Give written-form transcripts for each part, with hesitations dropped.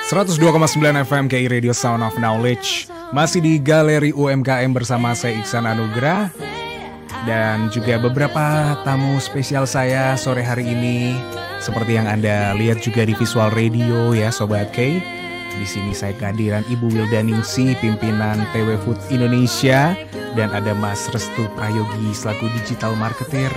102,9 FM KI Radio Sound of Knowledge. Masih di Galeri UMKM bersama saya Iksan Anugrah. Dan juga beberapa tamu spesial saya sore hari ini. Seperti yang Anda lihat juga di visual radio ya Sobat K. Di sini saya kehadiran Ibu Wildaningsih, pimpinan TW Food Indonesia. Dan ada Mas Restu Prayogi selaku digital marketer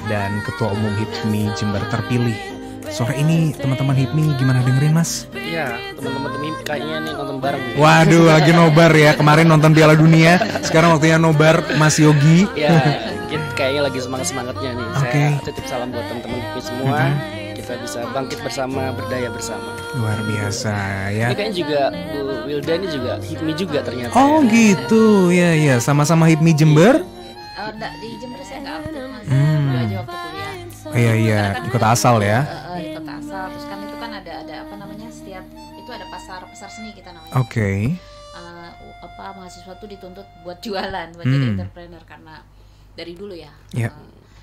dan Ketua Umum HIPMI Jember terpilih. Sore ini teman-teman HIPMI gimana dengerin Mas? Iya, teman-teman HIPMI kayaknya nih nonton bareng nih. Waduh, lagi nobar ya. Kemarin nonton Piala Dunia, sekarang waktunya nobar Mas Yogi. Iya, kayaknya lagi semangat-semangatnya nih. Okay. Saya titip salam buat teman-teman HIPMI semua. Kita bisa bangkit bersama, berdaya bersama. Luar biasa ya. Ini kayaknya juga Bu Wilda ini juga HIPMI juga ternyata. Oh ya. Gitu, ya sama-sama HIPMI Jember. Enggak, di Jember saya nggak aktif Mas. Dulu aja waktu kuliah. Iya, di kota asal ya. Di kota asal, terus kan itu kan ada apa namanya, setiap itu ada pasar seni kita namanya. Oke. Mahasiswa tuh dituntut buat jualan, buat jadi entrepreneur karena dari dulu ya. Iya,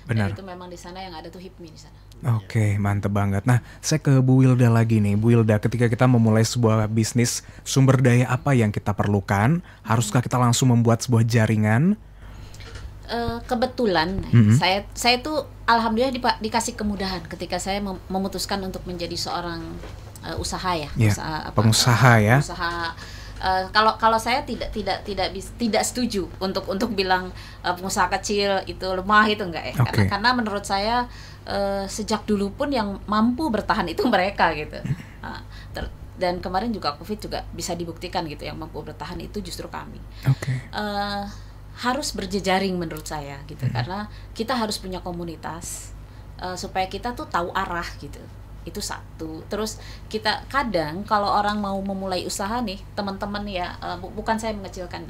benar. Dan itu memang di sana yang ada tuh HIPMI di sana. Oke, mantep banget. Nah, saya ke Bu Wilda lagi nih. Bu Wilda, ketika kita memulai sebuah bisnis, sumber daya apa yang kita perlukan? Haruskah kita langsung membuat sebuah jaringan? Kebetulan saya tuh alhamdulillah dikasih kemudahan ketika saya memutuskan untuk menjadi seorang usaha ya, pengusaha ya. Kalau saya tidak setuju untuk bilang pengusaha kecil itu lemah, itu enggak ya. Karena menurut saya sejak dulu pun yang mampu bertahan itu mereka gitu. Dan kemarin juga COVID juga bisa dibuktikan gitu, yang mampu bertahan itu justru kami. Harus berjejaring menurut saya gitu, karena kita harus punya komunitas supaya kita tuh tahu arah gitu. Itu satu. Terus kita kadang kalau orang mau memulai usaha nih, teman-teman ya, bukan saya mengecilkan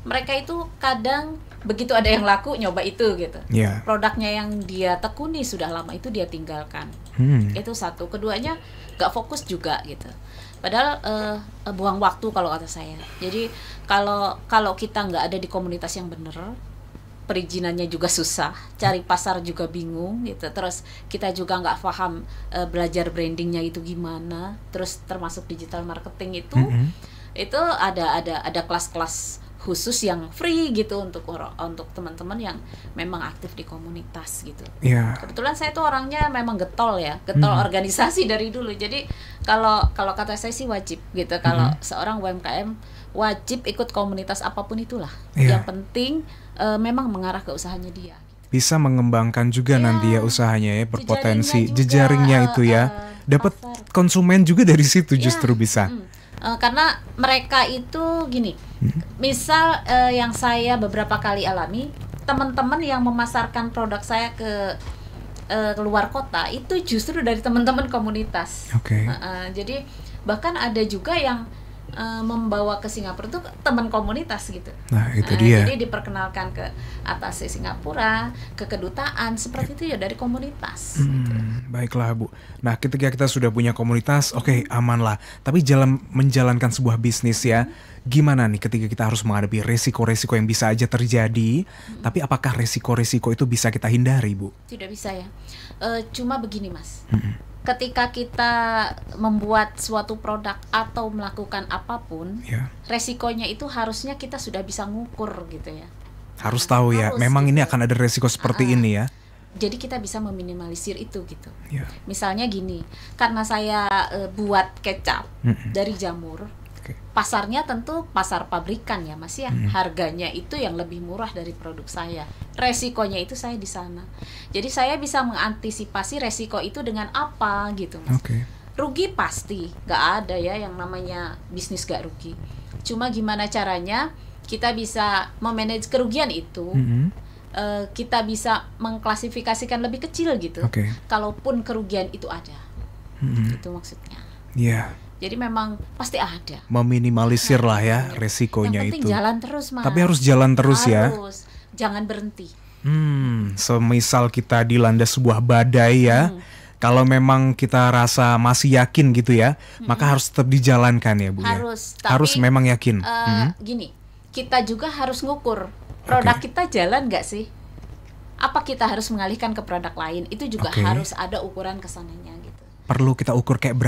mereka itu kadang begitu ada yang laku nyoba itu gitu. Produknya yang dia tekuni sudah lama itu dia tinggalkan. Itu satu. Keduanya nggak fokus juga gitu. Padahal buang waktu kalau kata saya. Jadi kalau kita nggak ada di komunitas yang benar, perizinannya juga susah, cari pasar juga bingung gitu. Terus kita juga nggak paham belajar brandingnya itu gimana. Terus termasuk digital marketing itu ada kelas-kelas khusus yang free gitu untuk teman-teman yang memang aktif di komunitas gitu. Kebetulan saya tuh orangnya memang getol organisasi dari dulu. Jadi kalau kata saya sih wajib gitu. Kalau seorang UMKM wajib ikut komunitas apapun itulah. Yang penting memang mengarah ke usahanya dia. Bisa mengembangkan juga nanti ya usahanya ya, berpotensi jejaringnya itu ya. Dapat konsumen juga dari situ justru bisa. Karena mereka itu gini, misal yang saya beberapa kali alami, teman-teman yang memasarkan produk saya ke luar kota itu justru dari teman-teman komunitas. Jadi bahkan ada juga yang membawa ke Singapura itu teman komunitas gitu. Nah itu dia. Jadi diperkenalkan ke atas Singapura, ke kedutaan, seperti itu ya dari komunitas. Gitu. Baiklah Bu. Nah ketika kita sudah punya komunitas, oke, aman lah. Tapi menjalankan sebuah bisnis ya, gimana nih ketika kita harus menghadapi resiko-resiko yang bisa aja terjadi, tapi apakah resiko-resiko itu bisa kita hindari Bu? Tidak bisa ya. Cuma begini Mas. Ketika kita membuat suatu produk atau melakukan apapun, resikonya itu harusnya kita sudah bisa ngukur gitu ya. Harus tahu ya, memang ini akan ada resiko seperti ini ya. Jadi kita bisa meminimalisir itu gitu. Misalnya gini, karena saya buat kecap dari jamur, pasarnya tentu pasar pabrikan ya Mas ya. Harganya itu yang lebih murah dari produk saya. Resikonya itu saya di sana. Jadi saya bisa mengantisipasi resiko itu dengan apa gitu Mas. Rugi pasti, nggak ada ya yang namanya bisnis gak rugi. Cuma gimana caranya kita bisa memanage kerugian itu. Kita bisa mengklasifikasikan lebih kecil gitu. Kalaupun kerugian itu ada. Itu maksudnya. Jadi memang pasti ada. Meminimalisir lah ya resikonya itu. Yang penting jalan terus Mas. Tapi harus jalan terus ya. Jangan berhenti. Semisal kita dilanda sebuah badai ya. Kalau memang kita rasa masih yakin gitu ya, maka harus tetap dijalankan ya Bu. Harus memang yakin. Gini, kita juga harus ngukur produk kita jalan nggak sih? Apa kita harus mengalihkan ke produk lain? Itu juga harus ada ukuran kesananya gitu. perlu kita ukur kayak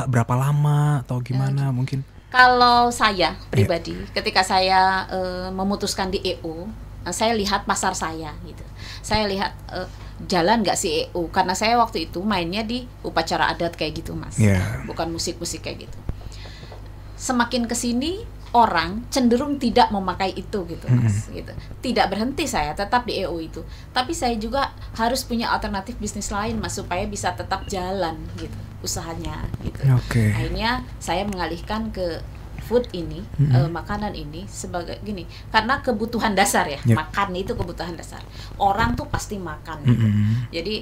berapa lama atau gimana mungkin? Kalau saya pribadi, ketika saya memutuskan di EO, saya lihat pasar saya gitu. Saya lihat jalan nggak sih EO, karena saya waktu itu mainnya di upacara adat kayak gitu Mas, bukan musik-musik kayak gitu. Semakin kesini orang cenderung tidak memakai itu gitu Mas, gitu. Tidak berhenti saya tetap di EO itu, tapi saya juga harus punya alternatif bisnis lain Mas, supaya bisa tetap jalan gitu usahanya gitu. Akhirnya saya mengalihkan ke food ini, makanan ini sebagai gini, karena kebutuhan dasar ya, makan itu kebutuhan dasar. Orang tuh pasti makan gitu. Jadi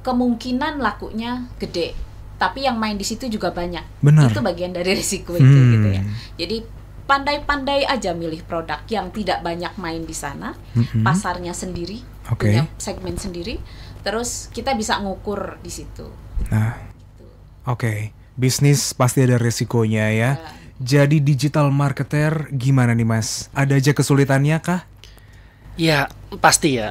kemungkinan lakunya gede, tapi yang main di situ juga banyak. Benar. Itu bagian dari risiko itu gitu ya. Jadi pandai-pandai aja milih produk yang tidak banyak main di sana, pasarnya sendiri, punya segmen sendiri, terus kita bisa ngukur di situ. Nah, bisnis pasti ada risikonya ya. Jadi digital marketer gimana nih Mas? Ada aja kesulitannya kah? Ya pasti ya.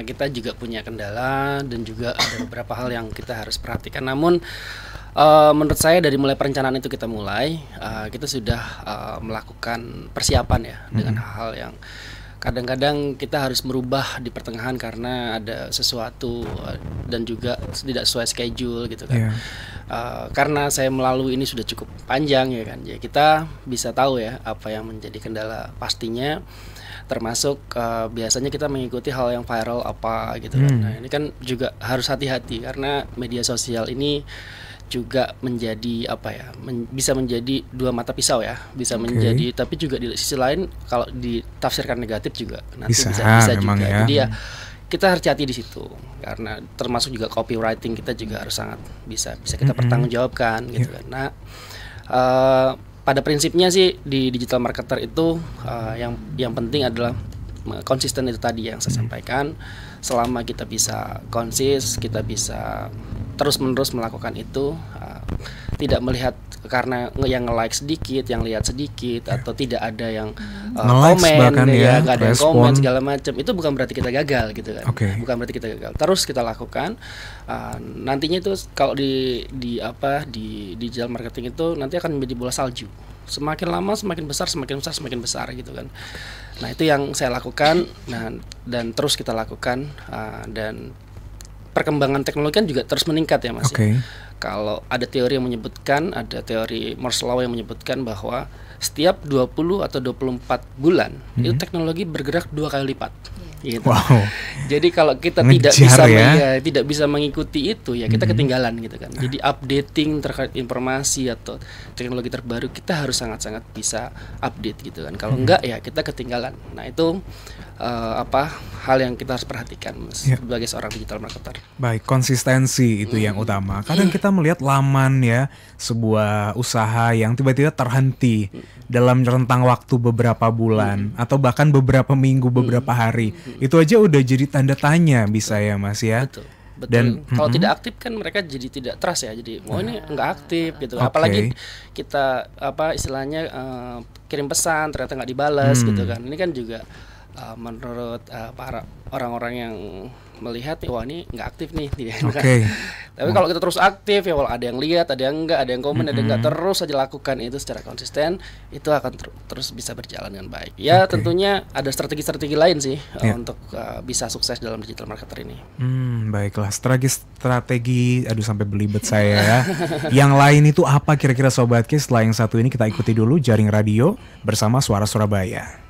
Kita juga punya kendala dan juga ada beberapa hal yang kita harus perhatikan. Namun menurut saya dari mulai perencanaan itu kita mulai, kita sudah melakukan persiapan ya dengan hal-hal yang kadang-kadang kita harus merubah di pertengahan karena ada sesuatu dan juga tidak sesuai schedule gitu kan. Karena saya melalui ini sudah cukup panjang ya kan, ya kita bisa tahu ya apa yang menjadi kendala pastinya, termasuk biasanya kita mengikuti hal yang viral apa gitu kan. Nah ini kan juga harus hati-hati karena media sosial ini juga menjadi bisa menjadi dua mata pisau ya, bisa menjadi, tapi juga di sisi lain kalau ditafsirkan negatif juga nanti bisa juga ya. Jadi ya kita harus hati di situ karena termasuk juga copywriting kita juga harus sangat bisa kita pertanggungjawabkan gitu kan. Nah pada prinsipnya sih di digital marketer itu yang penting adalah konsisten, itu tadi yang saya sampaikan. Selama kita bisa konsis, kita bisa terus-menerus melakukan itu, tidak melihat karena yang nge-like sedikit, yang lihat sedikit, atau tidak ada yang komen, nggak ada yang komen segala macam, itu bukan berarti kita gagal gitu kan. Bukan berarti kita gagal. Terus kita lakukan. Nantinya itu kalau di digital marketing itu nanti akan menjadi bola salju. Semakin lama semakin besar, semakin besar, semakin besar gitu kan. Nah itu yang saya lakukan, dan terus kita lakukan, dan perkembangan teknologi kan juga terus meningkat ya Mas. Kalau ada teori yang menyebutkan, ada teori Moore's Law yang menyebutkan bahwa setiap 20 atau 24 bulan itu teknologi bergerak 2 kali lipat. Gitu. Jadi kalau kita tidak bisa mengikuti itu ya kita ketinggalan gitu kan. Jadi updating terkait informasi atau teknologi terbaru kita harus sangat-sangat bisa update gitu kan. Kalau enggak ya kita ketinggalan. Nah itu hal yang kita harus perhatikan Mas, sebagai seorang digital marketer. Baik, konsistensi itu yang utama. Kadang kita melihat laman ya, sebuah usaha yang tiba-tiba terhenti dalam rentang waktu beberapa bulan atau bahkan beberapa minggu, beberapa hari. Itu aja udah jadi tanda tanya bisa ya Mas ya. Betul. Dan kalau tidak aktif kan mereka jadi tidak trust ya. Jadi ini nggak aktif gitu. Apalagi kita istilahnya kirim pesan ternyata nggak dibalas gitu kan. Ini kan juga menurut para orang-orang yang melihat wah ini nggak aktif nih. Tapi kalau kita terus aktif ya, walau ada yang lihat, ada yang enggak, ada yang komen, ada yang enggak, terus saja lakukan itu secara konsisten, itu akan terus bisa berjalan dengan baik. Ya tentunya ada strategi-strategi lain sih untuk bisa sukses dalam digital marketer ini. Baiklah, strategi aduh sampai belibet saya ya. Yang lain itu apa kira-kira Sobat Ki? Setelah yang satu ini kita ikuti dulu Jaring Radio bersama Suara Surabaya.